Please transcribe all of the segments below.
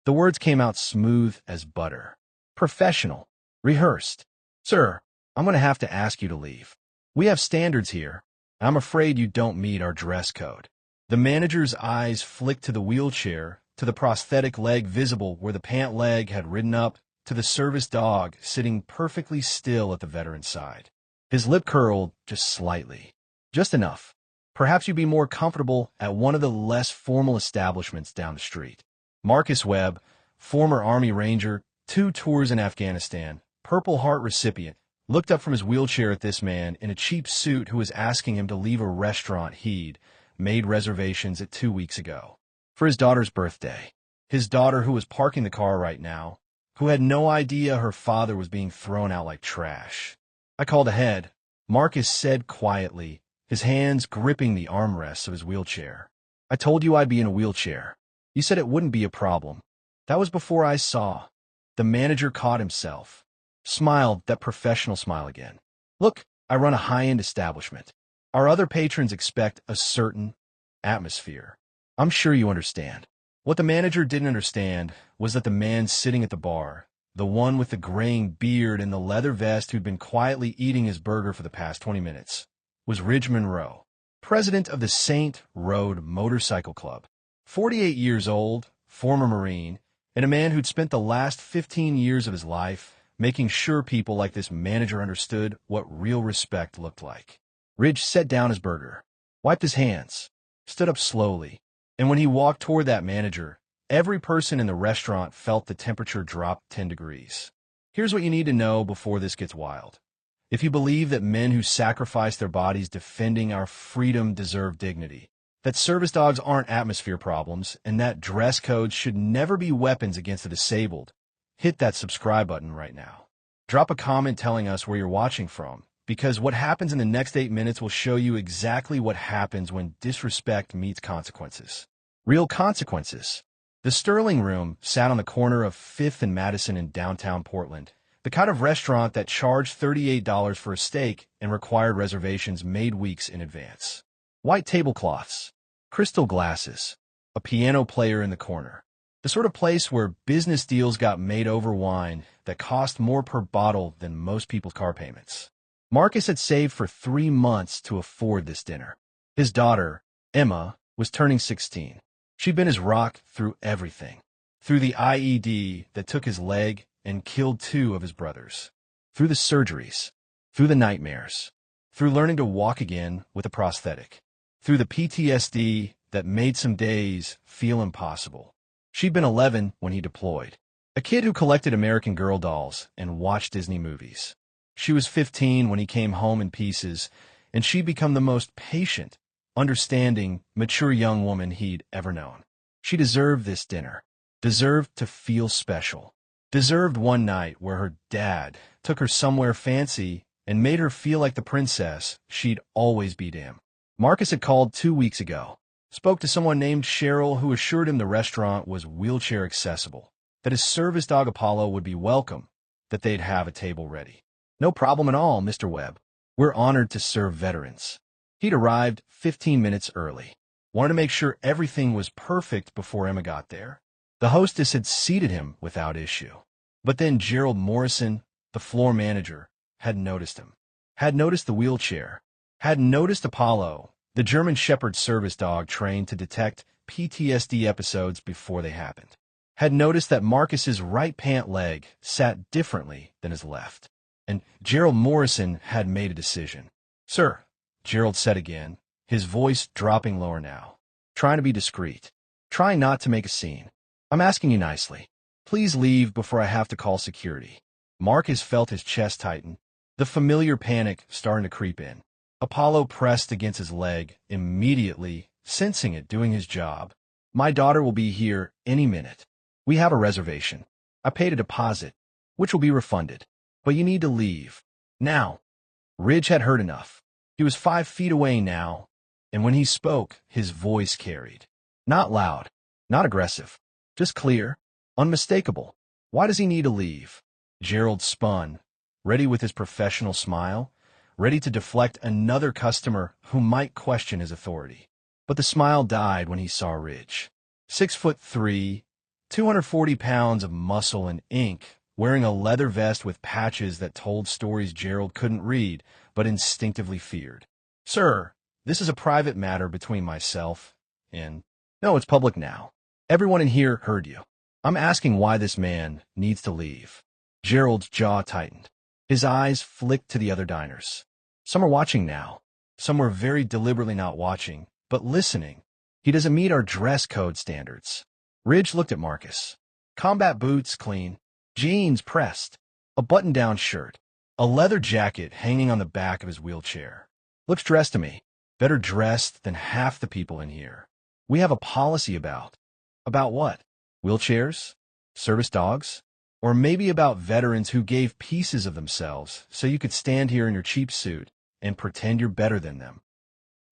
The words came out smooth as butter. Professional. Rehearsed. Sir, I'm going to have to ask you to leave. We have standards here. I'm afraid you don't meet our dress code. The manager's eyes flicked to the wheelchair, to the prosthetic leg visible where the pant leg had ridden up, to the service dog sitting perfectly still at the veteran's side. His lip curled just slightly. Just enough. Perhaps you'd be more comfortable at one of the less formal establishments down the street. Marcus Webb, former Army Ranger, 2 tours in Afghanistan, Purple Heart recipient, looked up from his wheelchair at this man in a cheap suit who was asking him to leave a restaurant he'd made reservations at 2 weeks ago for his daughter's birthday. His daughter, who was parking the car right now, who had no idea her father was being thrown out like trash. I called ahead, Marcus said quietly, his hands gripping the armrests of his wheelchair. I told you I'd be in a wheelchair. You said it wouldn't be a problem. That was before I saw. The manager caught himself, smiled that professional smile again. Look, I run a high-end establishment. Our other patrons expect a certain atmosphere. I'm sure you understand. What the manager didn't understand was that the man sitting at the bar, the one with the graying beard and the leather vest who'd been quietly eating his burger for the past 20 minutes, was Ridge Monroe, president of the St. Road Motorcycle Club. 48 years old, former Marine, and a man who'd spent the last 15 years of his life making sure people like this manager understood what real respect looked like. Ridge set down his burger, wiped his hands, stood up slowly, and when he walked toward that manager, every person in the restaurant felt the temperature drop 10 degrees. Here's what you need to know before this gets wild. If you believe that men who sacrifice their bodies defending our freedom deserve dignity, that service dogs aren't atmosphere problems, and that dress codes should never be weapons against the disabled, hit that subscribe button right now. Drop a comment telling us where you're watching from, because what happens in the next 8 minutes will show you exactly what happens when disrespect meets consequences. Real consequences. The Sterling Room sat on the corner of 5th and Madison in downtown Portland, the kind of restaurant that charged $38 for a steak and required reservations made weeks in advance. White tablecloths, crystal glasses, a piano player in the corner. The sort of place where business deals got made over wine that cost more per bottle than most people's car payments. Marcus had saved for 3 months to afford this dinner. His daughter, Emma, was turning 16. She'd been his rock through everything. Through the IED that took his leg and killed 2 of his brothers. Through the surgeries. Through the nightmares. Through learning to walk again with a prosthetic. Through the PTSD that made some days feel impossible. She'd been 11 when he deployed. A kid who collected American Girl dolls and watched Disney movies. She was 15 when he came home in pieces, and she'd become the most patient, understanding, mature young woman he'd ever known. She deserved this dinner. Deserved to feel special. Deserved one night where her dad took her somewhere fancy and made her feel like the princess she'd always be to him. Marcus had called 2 weeks ago. Spoke to someone named Cheryl who assured him the restaurant was wheelchair accessible, that his service dog Apollo would be welcome, that they'd have a table ready. No problem at all, Mr. Webb. We're honored to serve veterans. He'd arrived 15 minutes early. Wanted to make sure everything was perfect before Emma got there. The hostess had seated him without issue. But then Gerald Morrison, the floor manager, had noticed him. Had noticed the wheelchair. Had noticed Apollo, the German Shepherd service dog trained to detect PTSD episodes before they happened. Had noticed that Marcus's right pant leg sat differently than his left. And Gerald Morrison had made a decision. Sir, Gerald said again, his voice dropping lower now. Trying to be discreet. Trying not to make a scene. I'm asking you nicely. Please leave before I have to call security. Marcus felt his chest tighten, the familiar panic starting to creep in. Apollo pressed against his leg, immediately sensing it doing his job. My daughter will be here any minute. We have a reservation. I paid a deposit, which will be refunded. But you need to leave. Now. Ridge had heard enough. He was 5 feet away now, and when he spoke, his voice carried. Not loud, not aggressive, just clear, unmistakable. Why does he need to leave? Gerald spun, ready with his professional smile, ready to deflect another customer who might question his authority. But the smile died when he saw Ridge. 6'3", 240 pounds of muscle and ink, wearing a leather vest with patches that told stories Gerald couldn't read, but instinctively feared. "Sir, this is a private matter between myself and—" "No, it's public now. Everyone in here heard you. I'm asking why this man needs to leave." Gerald's jaw tightened. His eyes flicked to the other diners. Some are watching now. Some were very deliberately not watching, but listening. "He doesn't meet our dress code standards." Ridge looked at Marcus. Combat boots clean, jeans pressed, a button-down shirt, a leather jacket hanging on the back of his wheelchair. "Looks dressed to me. Better dressed than half the people in here. We have a policy about—" "About what? Wheelchairs? Service dogs? Or maybe about veterans who gave pieces of themselves so you could stand here in your cheap suit and pretend you're better than them."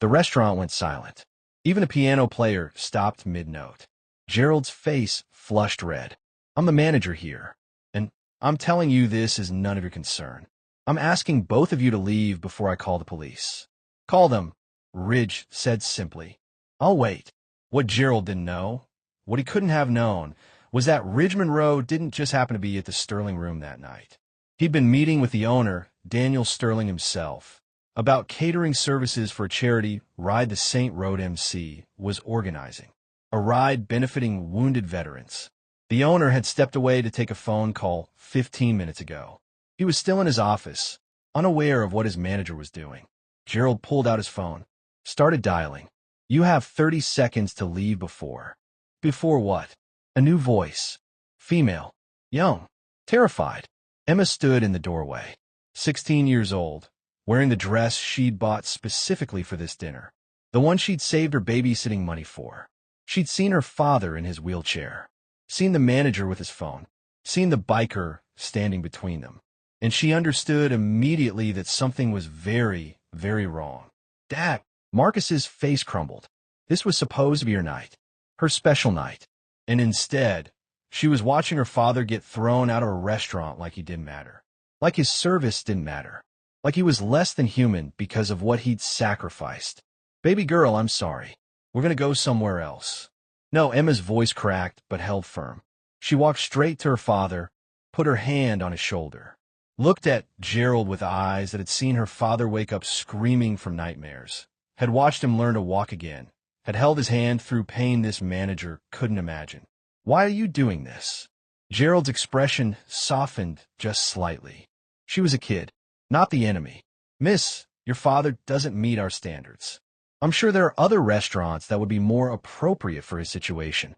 The restaurant went silent. Even a piano player stopped mid-note. Gerald's face flushed red. "I'm the manager here, and I'm telling you this is none of your concern. I'm asking both of you to leave before I call the police." "Call them," Ridge said simply. "I'll wait." What Gerald didn't know, what he couldn't have known, was that Ridge Monroe didn't just happen to be at the Sterling Room that night. He'd been meeting with the owner, Daniel Sterling himself, about catering services for a charity Ride the Saint Road MC was organizing, a ride benefiting wounded veterans. The owner had stepped away to take a phone call 15 minutes ago. He was still in his office, unaware of what his manager was doing. Gerald pulled out his phone, started dialing. "You have 30 seconds to leave before." Before what? A new voice. Female. Young. Terrified. Emma stood in the doorway. 16 years old, wearing the dress she'd bought specifically for this dinner. The one she'd saved her babysitting money for. She'd seen her father in his wheelchair. Seen the manager with his phone. Seen the biker standing between them. And she understood immediately that something was very, very wrong. "Dad!" Marcus's face crumbled. This was supposed to be her night. Her special night. And instead, she was watching her father get thrown out of a restaurant like he didn't matter. Like his service didn't matter. Like he was less than human because of what he'd sacrificed. "Baby girl, I'm sorry. We're gonna go somewhere else." "No," Emma's voice cracked but held firm. She walked straight to her father, put her hand on his shoulder. Looked at Gerald with eyes that had seen her father wake up screaming from nightmares. Had watched him learn to walk again. Had held his hand through pain this manager couldn't imagine. "Why are you doing this?" Gerald's expression softened just slightly. She was a kid, not the enemy. "Miss, your father doesn't meet our standards. I'm sure there are other restaurants that would be more appropriate for his situation."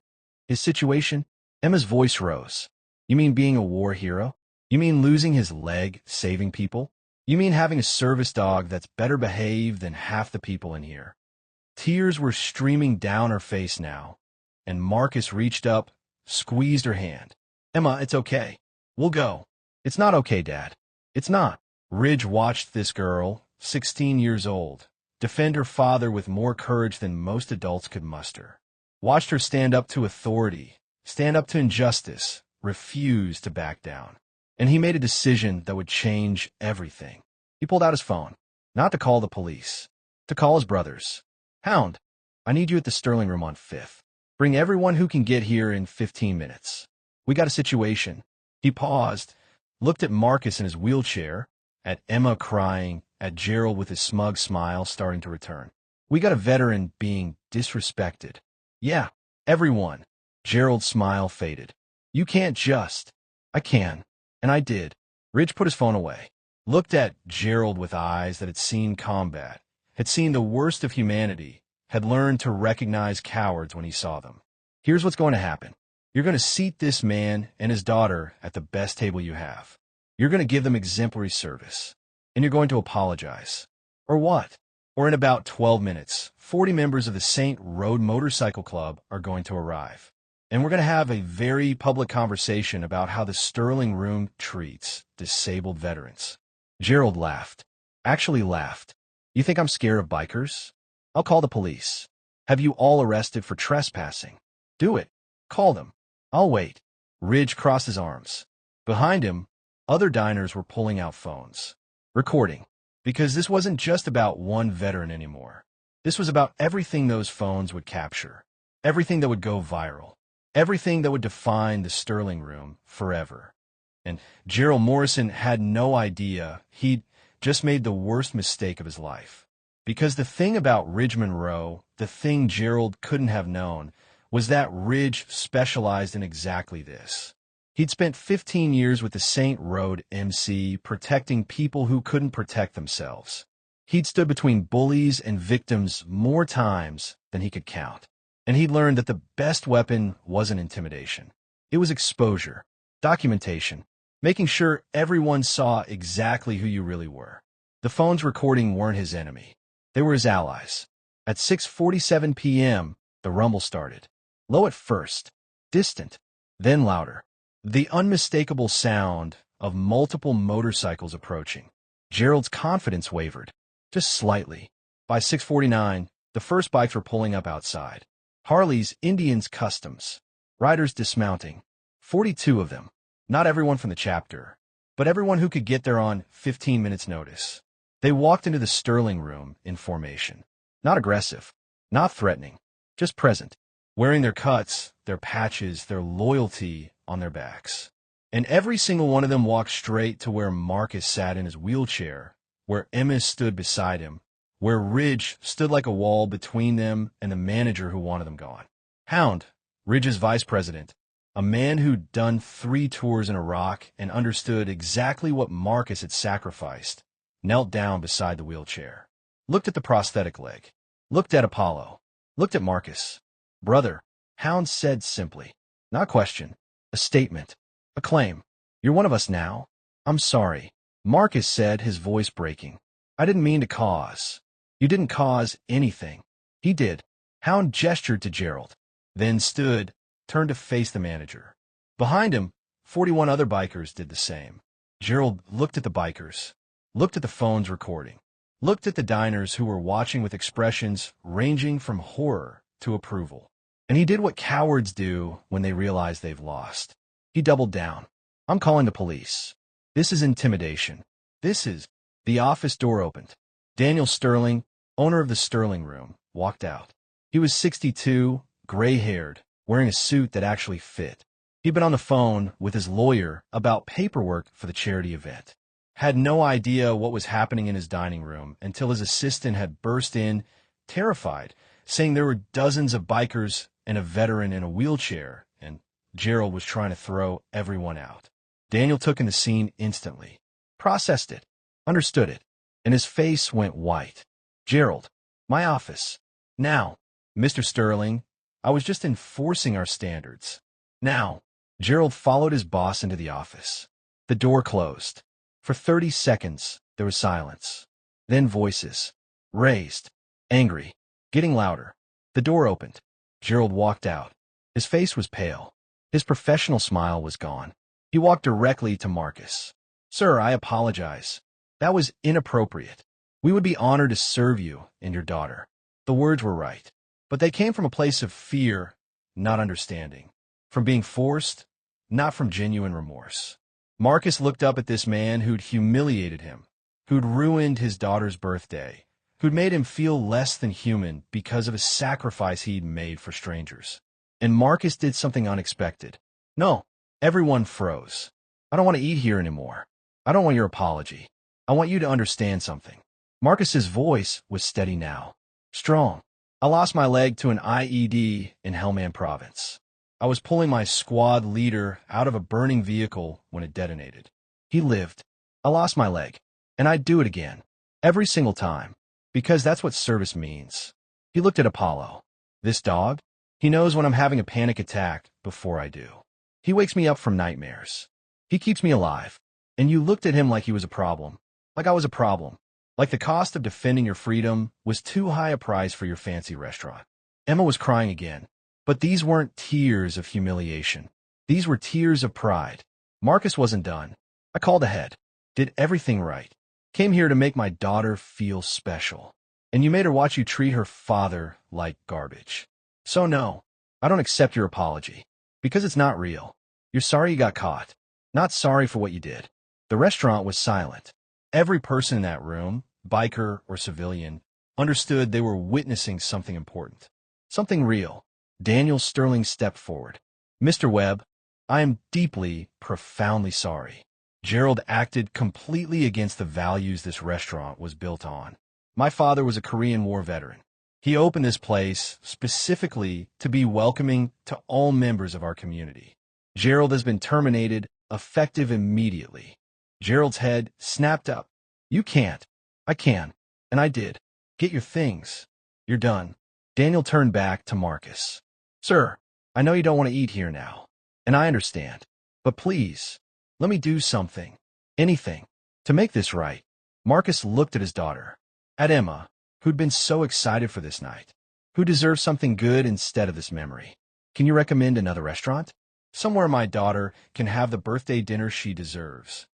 "His situation?" Emma's voice rose. "You mean being a war hero? You mean losing his leg, saving people? You mean having a service dog that's better behaved than half the people in here?" Tears were streaming down her face now, and Marcus reached up, squeezed her hand. "Emma, it's okay. We'll go." "It's not okay, Dad. It's not." Ridge watched this girl, 16 years old, defend her father with more courage than most adults could muster. Watched her stand up to authority, stand up to injustice, refuse to back down. And he made a decision that would change everything. He pulled out his phone, not to call the police, to call his brothers. "Hound, I need you at the Sterling Room on 5th. Bring everyone who can get here in 15 minutes. We got a situation." He paused, looked at Marcus in his wheelchair, at Emma crying, at Gerald with his smug smile starting to return. "We got a veteran being disrespected." "Yeah, everyone." Gerald's smile faded. "You can't just—" "I can. And I did." Ridge put his phone away, looked at Gerald with eyes that had seen combat, had seen the worst of humanity, had learned to recognize cowards when he saw them. "Here's what's going to happen. You're going to seat this man and his daughter at the best table you have. You're going to give them exemplary service. And you're going to apologize." "Or what?" "Or in about 12 minutes, 40 members of the Saint Road Motorcycle Club are going to arrive. And we're going to have a very public conversation about how the Sterling Room treats disabled veterans." Gerald laughed. Actually laughed. "You think I'm scared of bikers? I'll call the police. Have you all arrested for trespassing. Do it. Call them. I'll wait." Ridge crossed his arms. Behind him, other diners were pulling out phones. Recording. Because this wasn't just about one veteran anymore. This was about everything those phones would capture. Everything that would go viral. Everything that would define the Sterling Room forever. And Gerald Morrison had no idea he'd just made the worst mistake of his life. Because the thing about Ridge Monroe, the thing Gerald couldn't have known, was that Ridge specialized in exactly this. He'd spent 15 years with the St. Road MC protecting people who couldn't protect themselves. He'd stood between bullies and victims more times than he could count. And he'd learned that the best weapon wasn't intimidation. It was exposure, documentation, making sure everyone saw exactly who you really were. The phones recording weren't his enemy. They were his allies. At 6:47 p.m., the rumble started. Low at first, distant, then louder. The unmistakable sound of multiple motorcycles approaching. Gerald's confidence wavered, just slightly. By 6:49, the first bikes were pulling up outside. Harleys, Indians, Customs. Riders dismounting. 42 of them. Not everyone from the chapter, but everyone who could get there on 15 minutes' notice. They walked into the Sterling Room in formation. Not aggressive, not threatening, just present, wearing their cuts, their patches, their loyalty on their backs. And every single one of them walked straight to where Marcus sat in his wheelchair, where Emma stood beside him, where Ridge stood like a wall between them and the manager who wanted them gone. Hound, Ridge's vice president, a man who'd done 3 tours in Iraq and understood exactly what Marcus had sacrificed, knelt down beside the wheelchair, looked at the prosthetic leg, looked at Apollo, looked at Marcus. Brother, Hound said simply, not question, a statement, a claim. You're one of us now. I'm sorry. Marcus said, his voice breaking. I didn't mean to cause. You didn't cause anything. He did. Hound gestured to Gerald, then stood, turned to face the manager. Behind him, 41 other bikers did the same. Gerald looked at the bikers, looked at the phones recording, looked at the diners who were watching with expressions ranging from horror to approval. And he did what cowards do when they realize they've lost. He doubled down. I'm calling the police. This is intimidation. This is... The office door opened. Daniel Sterling, owner of the Sterling Room, walked out. He was 62, gray-haired, wearing a suit that actually fit. He'd been on the phone with his lawyer about paperwork for the charity event. Had no idea what was happening in his dining room until his assistant had burst in, terrified, saying there were dozens of bikers and a veteran in a wheelchair, and Gerald was trying to throw everyone out. Daniel took in the scene instantly, processed it, understood it, and his face went white. Gerald, my office. Now, Mr. Sterling, I was just enforcing our standards. Now, Gerald followed his boss into the office. The door closed. For 30 seconds, there was silence. Then voices, raised, angry, getting louder. The door opened. Gerald walked out. His face was pale. His professional smile was gone. He walked directly to Marcus. Sir, I apologize. That was inappropriate. We would be honored to serve you and your daughter. The words were right, but they came from a place of fear, not understanding. From being forced, not from genuine remorse. Marcus looked up at this man who'd humiliated him, who'd ruined his daughter's birthday, who'd made him feel less than human because of a sacrifice he'd made for strangers. And Marcus did something unexpected. No, everyone froze. I don't want to eat here anymore. I don't want your apology. I want you to understand something. Marcus's voice was steady now. Strong. I lost my leg to an IED in Helmand Province. I was pulling my squad leader out of a burning vehicle when it detonated. He lived. I lost my leg. And I'd do it again. Every single time. Because that's what service means. He looked at Apollo. This dog? He knows when I'm having a panic attack before I do. He wakes me up from nightmares. He keeps me alive. And you looked at him like he was a problem. Like I was a problem. Like the cost of defending your freedom was too high a price for your fancy restaurant. Emma was crying again. But these weren't tears of humiliation. These were tears of pride. Marcus wasn't done. I called ahead. Did everything right. Came here to make my daughter feel special. And you made her watch you treat her father like garbage. So no, I don't accept your apology. Because it's not real. You're sorry you got caught. Not sorry for what you did. The restaurant was silent. Every person in that room, biker or civilian, understood they were witnessing something important. Something real. Daniel Sterling stepped forward. Mr. Webb, I am deeply, profoundly sorry. Gerald acted completely against the values this restaurant was built on. My father was a Korean War veteran. He opened this place specifically to be welcoming to all members of our community. Gerald has been terminated, effective immediately. Gerald's head snapped up. You can't. I can. And I did. Get your things. You're done. Daniel turned back to Marcus. Sir, I know you don't want to eat here now, and I understand. But please, let me do something. Anything. To make this right. Marcus looked at his daughter. At Emma, who'd been so excited for this night. Who deserves something good instead of this memory. Can you recommend another restaurant? Somewhere my daughter can have the birthday dinner she deserves.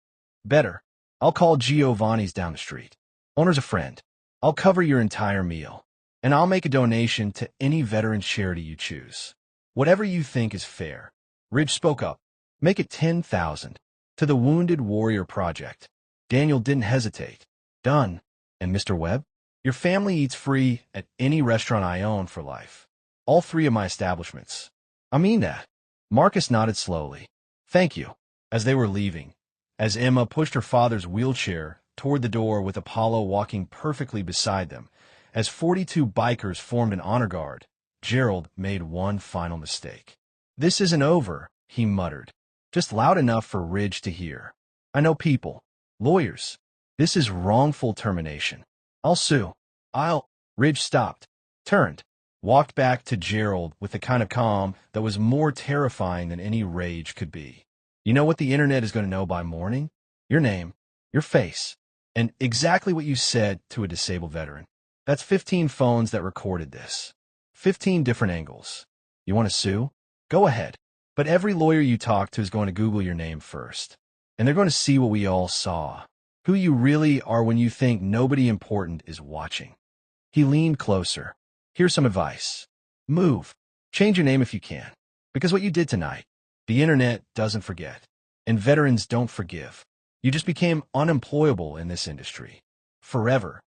Better. I'll call Giovanni's down the street. Owner's a friend. I'll cover your entire meal. And I'll make a donation to any veteran charity you choose. Whatever you think is fair. Ridge spoke up. Make it 10,000. To the Wounded Warrior Project. Daniel didn't hesitate. Done. And Mr. Webb? Your family eats free at any restaurant I own for life. All 3 of my establishments. I mean that. Marcus nodded slowly. Thank you. As they were leaving, as Emma pushed her father's wheelchair toward the door with Apollo walking perfectly beside them, as 42 bikers formed an honor guard, Gerald made one final mistake. This isn't over, he muttered. Just loud enough for Ridge to hear. I know people. Lawyers. This is wrongful termination. I'll sue. Ridge stopped, turned, walked back to Gerald with the kind of calm that was more terrifying than any rage could be. You know what the internet is going to know by morning? Your name, your face, and exactly what you said to a disabled veteran. That's 15 phones that recorded this. 15 different angles. You want to sue? Go ahead. But every lawyer you talk to is going to Google your name first. And they're going to see what we all saw. Who you really are when you think nobody important is watching. He leaned closer. Here's some advice. Move. Change your name if you can. Because what you did tonight, the internet doesn't forget. And veterans don't forgive. You just became unemployable in this industry. Forever.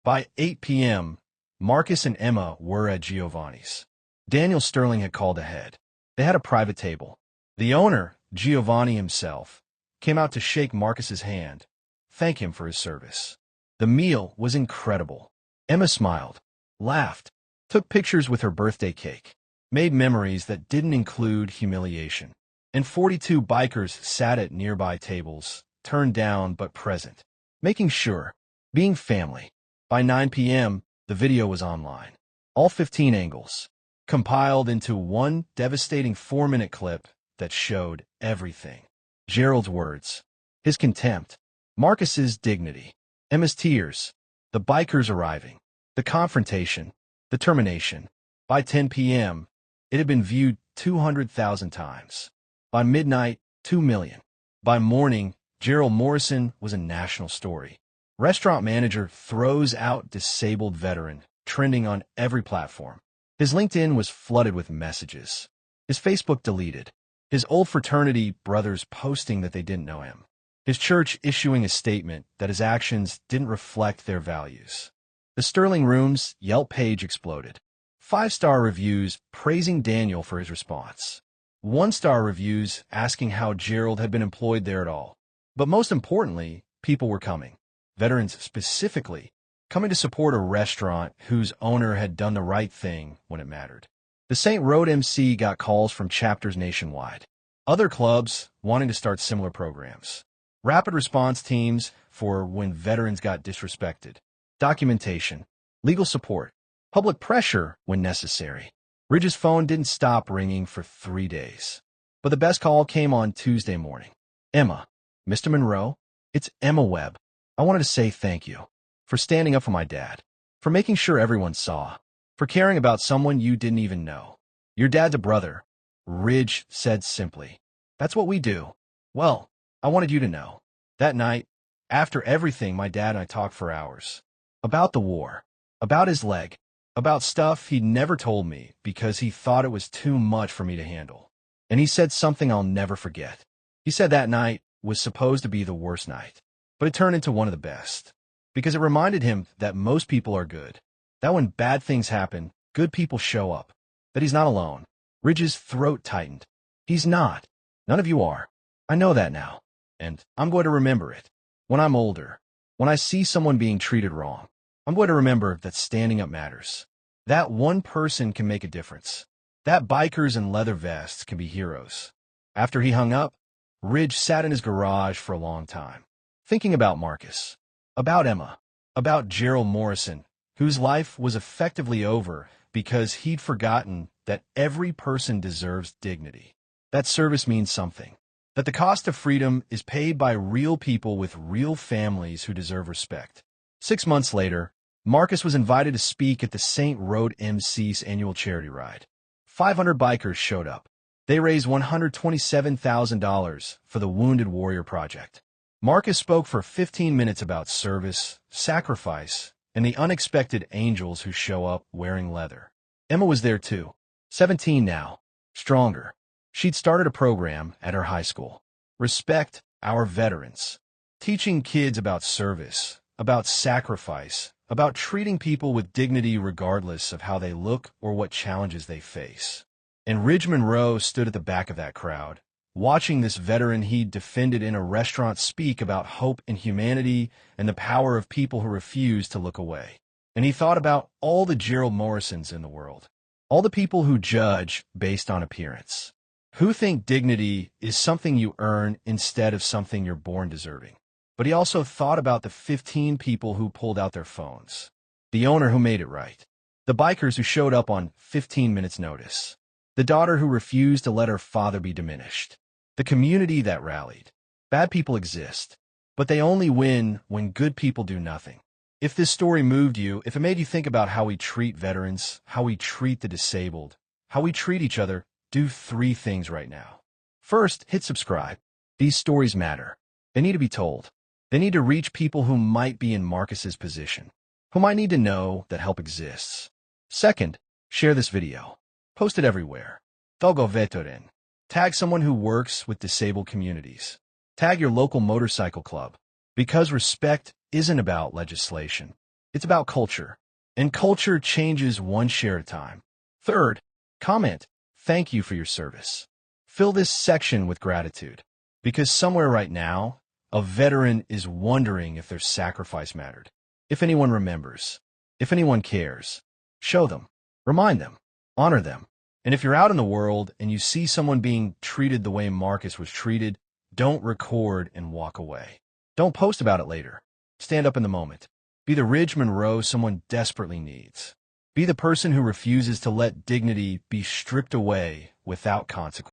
By 8 p.m., Marcus and Emma were at Giovanni's. Daniel Sterling had called ahead. They had a private table. The owner, Giovanni himself, came out to shake Marcus's hand, thank him for his service. The meal was incredible. Emma smiled, laughed, took pictures with her birthday cake, made memories that didn't include humiliation. And 42 bikers sat at nearby tables, turned down but present, making sure, being family. By 9 p.m., the video was online. All 15 angles, compiled into one devastating 4-minute clip that showed everything. Gerald's words, his contempt, Marcus's dignity, Emma's tears, the bikers arriving, the confrontation, the termination. By 10 p.m., it had been viewed 200,000 times. By midnight, 2 million. By morning, Gerald Morrison was a national story. Restaurant manager throws out disabled veteran, trending on every platform. His LinkedIn was flooded with messages. His Facebook deleted. His old fraternity brothers posting that they didn't know him. His church issuing a statement that his actions didn't reflect their values. The Sterling Room's Yelp page exploded. 5-star reviews praising Daniel for his response. 1-star reviews asking how Gerald had been employed there at all. But most importantly, people were coming. Veterans specifically, coming to support a restaurant whose owner had done the right thing when it mattered. The St. Road MC got calls from chapters nationwide. Other clubs wanting to start similar programs. Rapid response teams for when veterans got disrespected. Documentation. Legal support. Public pressure when necessary. Ridge's phone didn't stop ringing for 3 days. But the best call came on Tuesday morning. Emma. Mr. Monroe? It's Emma Webb. I wanted to say thank you. For standing up for my dad. For making sure everyone saw. For caring about someone you didn't even know. Your dad's a brother. Ridge said simply. That's what we do. Well, I wanted you to know. That night, after everything, my dad and I talked for hours. About the war. About his leg. About stuff he'd never told me because he thought it was too much for me to handle. And he said something I'll never forget. He said that night was supposed to be the worst night. But it turned into one of the best. Because it reminded him that most people are good. That when bad things happen, good people show up. That he's not alone. Ridge's throat tightened. He's not. None of you are. I know that now. And I'm going to remember it. When I'm older, when I see someone being treated wrong, I'm going to remember that standing up matters. That one person can make a difference. That bikers in leather vests can be heroes. After he hung up, Ridge sat in his garage for a long time, thinking about Marcus, about Emma, about Gerald Morrison, whose life was effectively over because he'd forgotten that every person deserves dignity. That service means something. That the cost of freedom is paid by real people with real families who deserve respect. 6 months later, Marcus was invited to speak at the St. Road MC's annual charity ride. 500 bikers showed up. They raised $127,000 for the Wounded Warrior Project. Marcus spoke for 15 minutes about service, sacrifice, and the unexpected angels who show up wearing leather. Emma was there too, 17 now, stronger. She'd started a program at her high school, Respect Our Veterans, teaching kids about service, about sacrifice, about treating people with dignity regardless of how they look or what challenges they face. And Ridge Monroe stood at the back of that crowd, watching this veteran he'd defended in a restaurant speak about hope and humanity and the power of people who refuse to look away. And he thought about all the Gerald Morrisons in the world, all the people who judge based on appearance, who think dignity is something you earn instead of something you're born deserving. But he also thought about the 15 people who pulled out their phones, the owner who made it right, the bikers who showed up on 15 minutes notice, the daughter who refused to let her father be diminished, the community that rallied. Bad people exist, but they only win when good people do nothing. If this story moved you, if it made you think about how we treat veterans, how we treat the disabled, how we treat each other, do 3 things right now. First, hit subscribe. These stories matter. They need to be told. They need to reach people who might be in Marcus's position, who might need to know that help exists. Second, share this video. Post it everywhere. Thogo Vetoren. Tag someone who works with disabled communities. Tag your local motorcycle club. Because respect isn't about legislation. It's about culture. And culture changes one share at a time. Third, comment. Thank you for your service. Fill this section with gratitude. Because somewhere right now, a veteran is wondering if their sacrifice mattered. If anyone remembers. If anyone cares. Show them. Remind them. Honor them. And if you're out in the world and you see someone being treated the way Marcus was treated, don't record and walk away. Don't post about it later. Stand up in the moment. Be the Ridge Monroe someone desperately needs. Be the person who refuses to let dignity be stripped away without consequence.